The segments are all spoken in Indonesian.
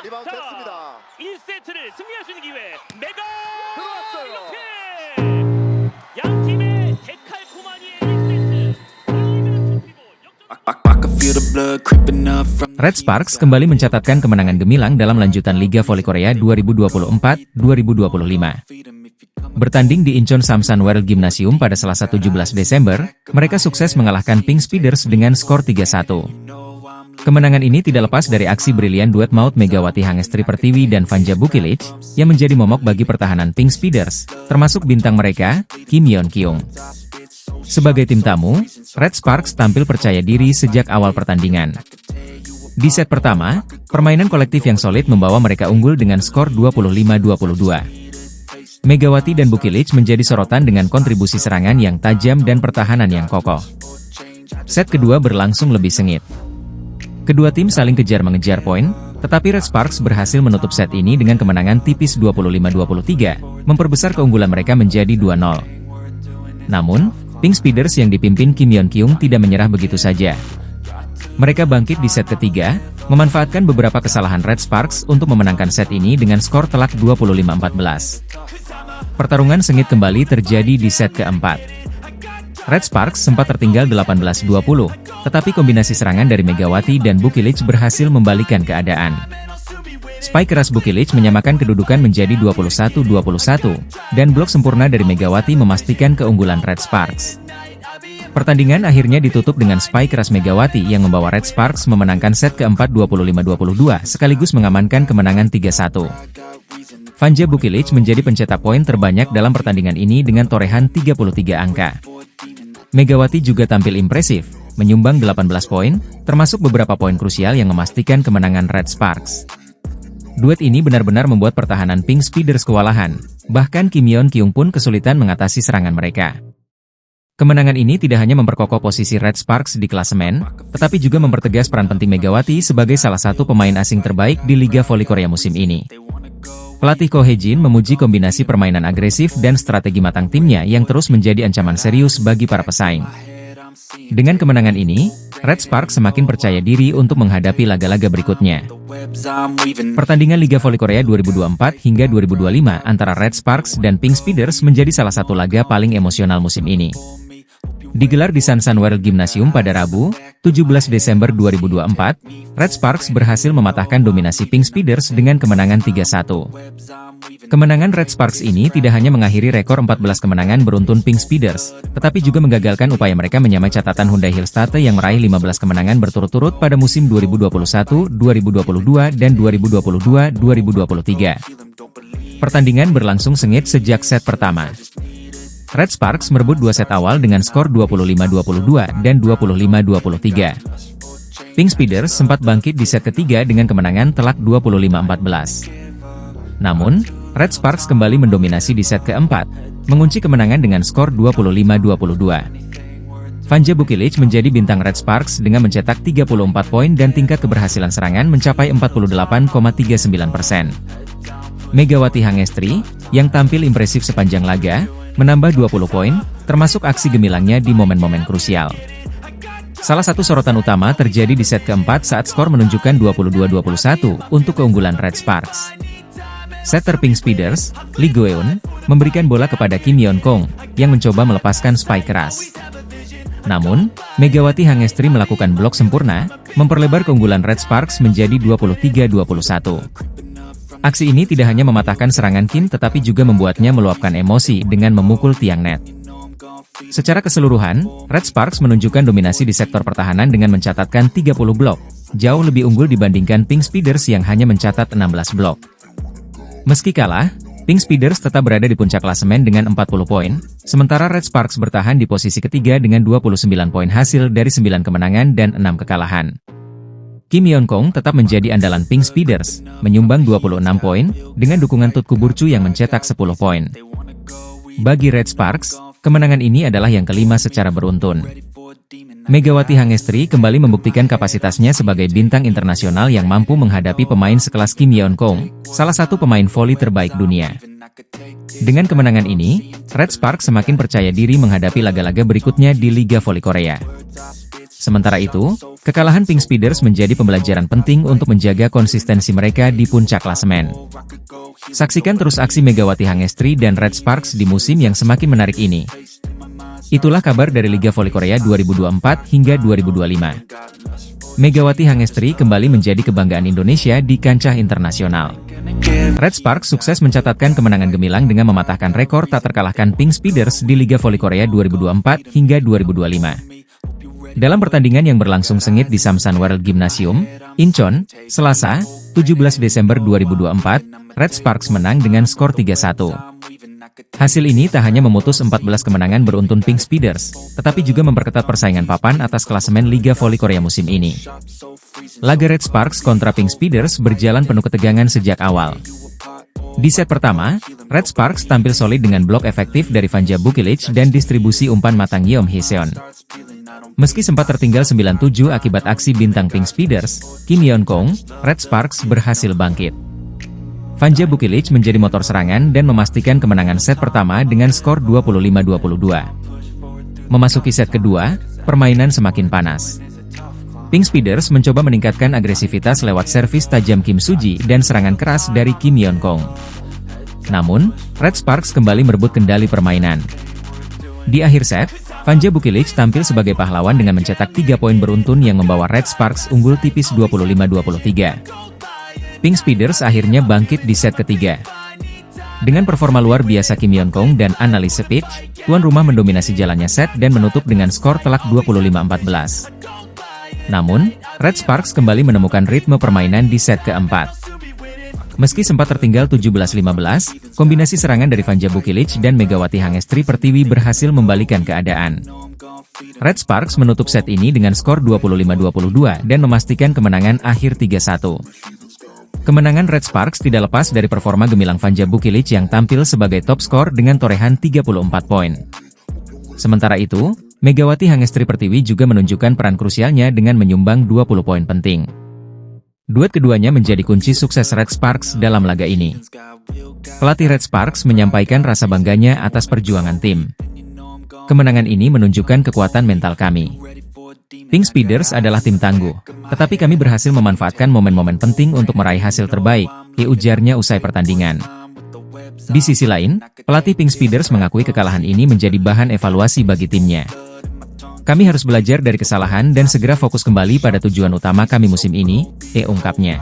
리바운드 자, 됐습니다. 1세트를 승리할 수 있는 기회. 메가 들어왔어요. 이렇게 양 팀의 데칼코마니의 1세트. I can feel the blood creeping up from Red Sparks kembali mencatatkan kemenangan gemilang dalam lanjutan Liga Voli Korea 2024-2025. Bertanding di Incheon Samsan World Gymnasium pada Selasa 17 Desember, mereka sukses mengalahkan Pink Speeders dengan skor 3-1. Kemenangan ini tidak lepas dari aksi brilian duet maut Megawati Hangestri Pertiwi dan Vanja Bukilic, yang menjadi momok bagi pertahanan Pink Speeders, termasuk bintang mereka, Kim Yeon Kyung. Sebagai tim tamu, Red Sparks tampil percaya diri sejak awal pertandingan. Di set pertama, permainan kolektif yang solid membawa mereka unggul dengan skor 25-22. Megawati dan Bukilic menjadi sorotan dengan kontribusi serangan yang tajam dan pertahanan yang kokoh. Set kedua berlangsung lebih sengit. Kedua tim saling kejar-mengejar poin, tetapi Red Sparks berhasil menutup set ini dengan kemenangan tipis 25-23, memperbesar keunggulan mereka menjadi 2-0. Namun, Pink Speeders yang dipimpin Kim Yeon Kyung tidak menyerah begitu saja. Mereka bangkit di set ketiga, memanfaatkan beberapa kesalahan Red Sparks untuk memenangkan set ini dengan skor telak 25-14. Pertarungan sengit kembali terjadi di set keempat. Red Sparks sempat tertinggal 18-20, tetapi kombinasi serangan dari Megawati dan Bukilic berhasil membalikan keadaan. Spike keras Bukilic menyamakan kedudukan menjadi 21-21, dan blok sempurna dari Megawati memastikan keunggulan Red Sparks. Pertandingan akhirnya ditutup dengan spike keras Megawati yang membawa Red Sparks memenangkan set keempat 25-22 sekaligus mengamankan kemenangan 3-1. Vanja Bukilic menjadi pencetak poin terbanyak dalam pertandingan ini dengan torehan 33 angka. Megawati juga tampil impresif, menyumbang 18 poin, termasuk beberapa poin krusial yang memastikan kemenangan Red Sparks. Duet ini benar-benar membuat pertahanan Pink Speeders kewalahan, bahkan Kim Yeon Kyung pun kesulitan mengatasi serangan mereka. Kemenangan ini tidak hanya memperkokoh posisi Red Sparks di klasemen, tetapi juga mempertegas peran penting Megawati sebagai salah satu pemain asing terbaik di Liga Voli Korea musim ini. Pelatih Ko Hae-jin memuji kombinasi permainan agresif dan strategi matang timnya yang terus menjadi ancaman serius bagi para pesaing. Dengan kemenangan ini, Red Sparks semakin percaya diri untuk menghadapi laga-laga berikutnya. Pertandingan Liga Voli Korea 2024 hingga 2025 antara Red Sparks dan Pink Speeders menjadi salah satu laga paling emosional musim ini. Digelar di Sansan World Gymnasium pada Rabu, 17 Desember 2024, Red Sparks berhasil mematahkan dominasi Pink Speeders dengan kemenangan 3-1. Kemenangan Red Sparks ini tidak hanya mengakhiri rekor 14 kemenangan beruntun Pink Speeders, tetapi juga menggagalkan upaya mereka menyamai catatan Hyundai Hillstate yang meraih 15 kemenangan berturut-turut pada musim 2021, 2022, dan 2022-2023. Pertandingan berlangsung sengit sejak set pertama. Red Sparks merebut dua set awal dengan skor 25-22 dan 25-23. Pink Speeders sempat bangkit di set ketiga dengan kemenangan telak 25-14. Namun, Red Sparks kembali mendominasi di set keempat, mengunci kemenangan dengan skor 25-22. Vanja Bukilic menjadi bintang Red Sparks dengan mencetak 34 poin dan tingkat keberhasilan serangan mencapai 48,39%. Megawati Hangestri, yang tampil impresif sepanjang laga, menambah 20 poin, termasuk aksi gemilangnya di momen-momen krusial. Salah satu sorotan utama terjadi di set keempat saat skor menunjukkan 22-21 untuk keunggulan Red Sparks. Setter Pink Speeders, Lee Go-eun, memberikan bola kepada Kim Yeon Kyung, yang mencoba melepaskan spike keras. Namun, Megawati Hangestri melakukan blok sempurna, memperlebar keunggulan Red Sparks menjadi 23-21. Aksi ini tidak hanya mematahkan serangan Kim tetapi juga membuatnya meluapkan emosi dengan memukul tiang net. Secara keseluruhan, Red Sparks menunjukkan dominasi di sektor pertahanan dengan mencatatkan 30 blok, jauh lebih unggul dibandingkan Pink Speeders yang hanya mencatat 16 blok. Meski kalah, Pink Speeders tetap berada di puncak klasemen dengan 40 poin, sementara Red Sparks bertahan di posisi ketiga dengan 29 poin hasil dari 9 kemenangan dan 6 kekalahan. Kim Yeon Kyung tetap menjadi andalan Pink Speeders, menyumbang 26 poin, dengan dukungan Tutku Burcu yang mencetak 10 poin. Bagi Red Sparks, kemenangan ini adalah yang kelima secara beruntun. Megawati Hangestri kembali membuktikan kapasitasnya sebagai bintang internasional yang mampu menghadapi pemain sekelas Kim Yeon Kyung, salah satu pemain voli terbaik dunia. Dengan kemenangan ini, Red Sparks semakin percaya diri menghadapi laga-laga berikutnya di Liga Voli Korea. Sementara itu, kekalahan Pink Speeders menjadi pembelajaran penting untuk menjaga konsistensi mereka di puncak klasemen. Saksikan terus aksi Megawati Hangestri dan Red Sparks di musim yang semakin menarik ini. Itulah kabar dari Liga Voli Korea 2024 hingga 2025. Megawati Hangestri kembali menjadi kebanggaan Indonesia di kancah internasional. Red Sparks sukses mencatatkan kemenangan gemilang dengan mematahkan rekor tak terkalahkan Pink Speeders di Liga Voli Korea 2024 hingga 2025. Dalam pertandingan yang berlangsung sengit di Samsan World Gymnasium, Incheon, Selasa, 17 Desember 2024, Red Sparks menang dengan skor 3-1. Hasil ini tak hanya memutus 14 kemenangan beruntun Pink Speeders, tetapi juga memperketat persaingan papan atas klasemen Liga Voli Korea musim ini. Laga Red Sparks kontra Pink Speeders berjalan penuh ketegangan sejak awal. Di set pertama, Red Sparks tampil solid dengan blok efektif dari Vanja Bukilic dan distribusi umpan matang Yeom Hee-seon. Meski sempat tertinggal 9-7 akibat aksi bintang Pink Speeders, Kim Yeon-kong, Red Sparks berhasil bangkit. Vanja Bukilic menjadi motor serangan dan memastikan kemenangan set pertama dengan skor 25-22. Memasuki set kedua, permainan semakin panas. Pink Speeders mencoba meningkatkan agresivitas lewat servis tajam Kim Suji dan serangan keras dari Kim Yeon-kong. Namun, Red Sparks kembali merebut kendali permainan. Di akhir set, Vanja Bukilic tampil sebagai pahlawan dengan mencetak 3 poin beruntun yang membawa Red Sparks unggul tipis 25-23. Pink Speeders akhirnya bangkit di set ketiga. Dengan performa luar biasa Kim Yeon-kong dan Annalise Pietsch, tuan rumah mendominasi jalannya set dan menutup dengan skor telak 25-14. Namun, Red Sparks kembali menemukan ritme permainan di set keempat. Meski sempat tertinggal 17-15, kombinasi serangan dari Vanja Bukilic dan Megawati Hangestri Pertiwi berhasil membalikan keadaan. Red Sparks menutup set ini dengan skor 25-22 dan memastikan kemenangan akhir 3-1. Kemenangan Red Sparks tidak lepas dari performa gemilang Vanja Bukilic yang tampil sebagai top skor dengan torehan 34 poin. Sementara itu, Megawati Hangestri Pertiwi juga menunjukkan peran krusialnya dengan menyumbang 20 poin penting. Duet keduanya menjadi kunci sukses Red Sparks dalam laga ini. Pelatih Red Sparks menyampaikan rasa bangganya atas perjuangan tim. Kemenangan ini menunjukkan kekuatan mental kami. Pink Speeders adalah tim tangguh, tetapi kami berhasil memanfaatkan momen-momen penting untuk meraih hasil terbaik, ujarnya usai pertandingan. Di sisi lain, pelatih Pink Speeders mengakui kekalahan ini menjadi bahan evaluasi bagi timnya. Kami harus belajar dari kesalahan dan segera fokus kembali pada tujuan utama kami musim ini, ungkapnya.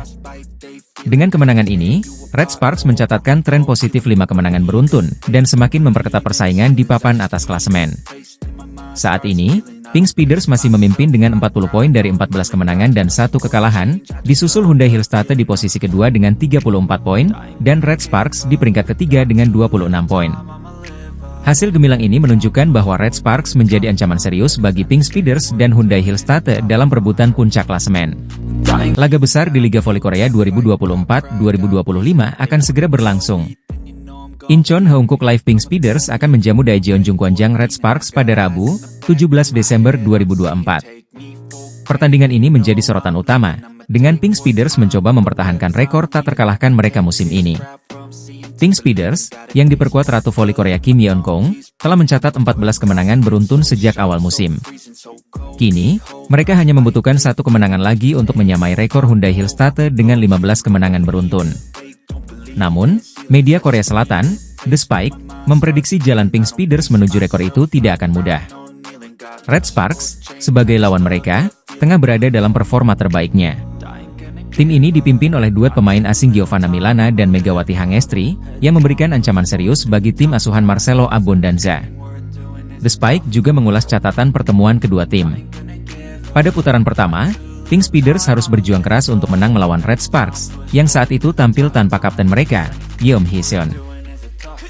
Dengan kemenangan ini, Red Sparks mencatatkan tren positif 5 kemenangan beruntun dan semakin memperketat persaingan di papan atas klasemen. Saat ini, Pink Speeders masih memimpin dengan 40 poin dari 14 kemenangan dan 1 kekalahan, disusul Hyundai Hillstate di posisi kedua dengan 34 poin, dan Red Sparks di peringkat ketiga dengan 26 poin. Hasil gemilang ini menunjukkan bahwa Red Sparks menjadi ancaman serius bagi Pink Speeders dan Hyundai Hillstate dalam perebutan puncak klasemen. Laga besar di Liga Voli Korea 2024-2025 akan segera berlangsung. Incheon Heungkuk Live Pink Speeders akan menjamu Daejeon Jungkwanjang Red Sparks pada Rabu, 17 Desember 2024. Pertandingan ini menjadi sorotan utama, dengan Pink Speeders mencoba mempertahankan rekor tak terkalahkan mereka musim ini. Pink Speeders, yang diperkuat Ratu Voli Korea Kim Yeon-kong, telah mencatat 14 kemenangan beruntun sejak awal musim. Kini, mereka hanya membutuhkan 1 kemenangan lagi untuk menyamai rekor Hyundai Hillstate dengan 15 kemenangan beruntun. Namun, media Korea Selatan, The Spike, memprediksi jalan Pink Speeders menuju rekor itu tidak akan mudah. Red Sparks, sebagai lawan mereka, tengah berada dalam performa terbaiknya. Tim ini dipimpin oleh duet pemain asing Giovanna Milana dan Megawati Hangestri, yang memberikan ancaman serius bagi tim asuhan Marcelo Abondanza. The Spike juga mengulas catatan pertemuan kedua tim. Pada putaran pertama, Pink Speeders harus berjuang keras untuk menang melawan Red Sparks, yang saat itu tampil tanpa kapten mereka, Yeom Hee-seon.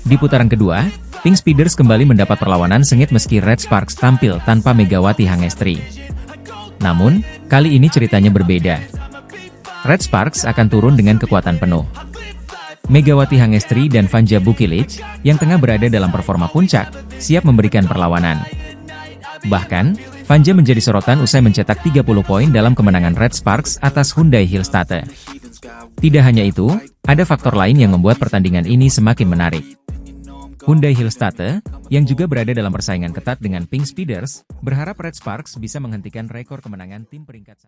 Di putaran kedua, Pink Speeders kembali mendapat perlawanan sengit meski Red Sparks tampil tanpa Megawati Hangestri. Namun, kali ini ceritanya berbeda. Red Sparks akan turun dengan kekuatan penuh. Megawati Hangestri dan Vanja Bukilic, yang tengah berada dalam performa puncak, siap memberikan perlawanan. Bahkan, Vanja menjadi sorotan usai mencetak 30 poin dalam kemenangan Red Sparks atas Hyundai Hillstate. Tidak hanya itu, ada faktor lain yang membuat pertandingan ini semakin menarik. Hyundai Hillstate, yang juga berada dalam persaingan ketat dengan Pink Speeders, berharap Red Sparks bisa menghentikan rekor kemenangan tim peringkat 1.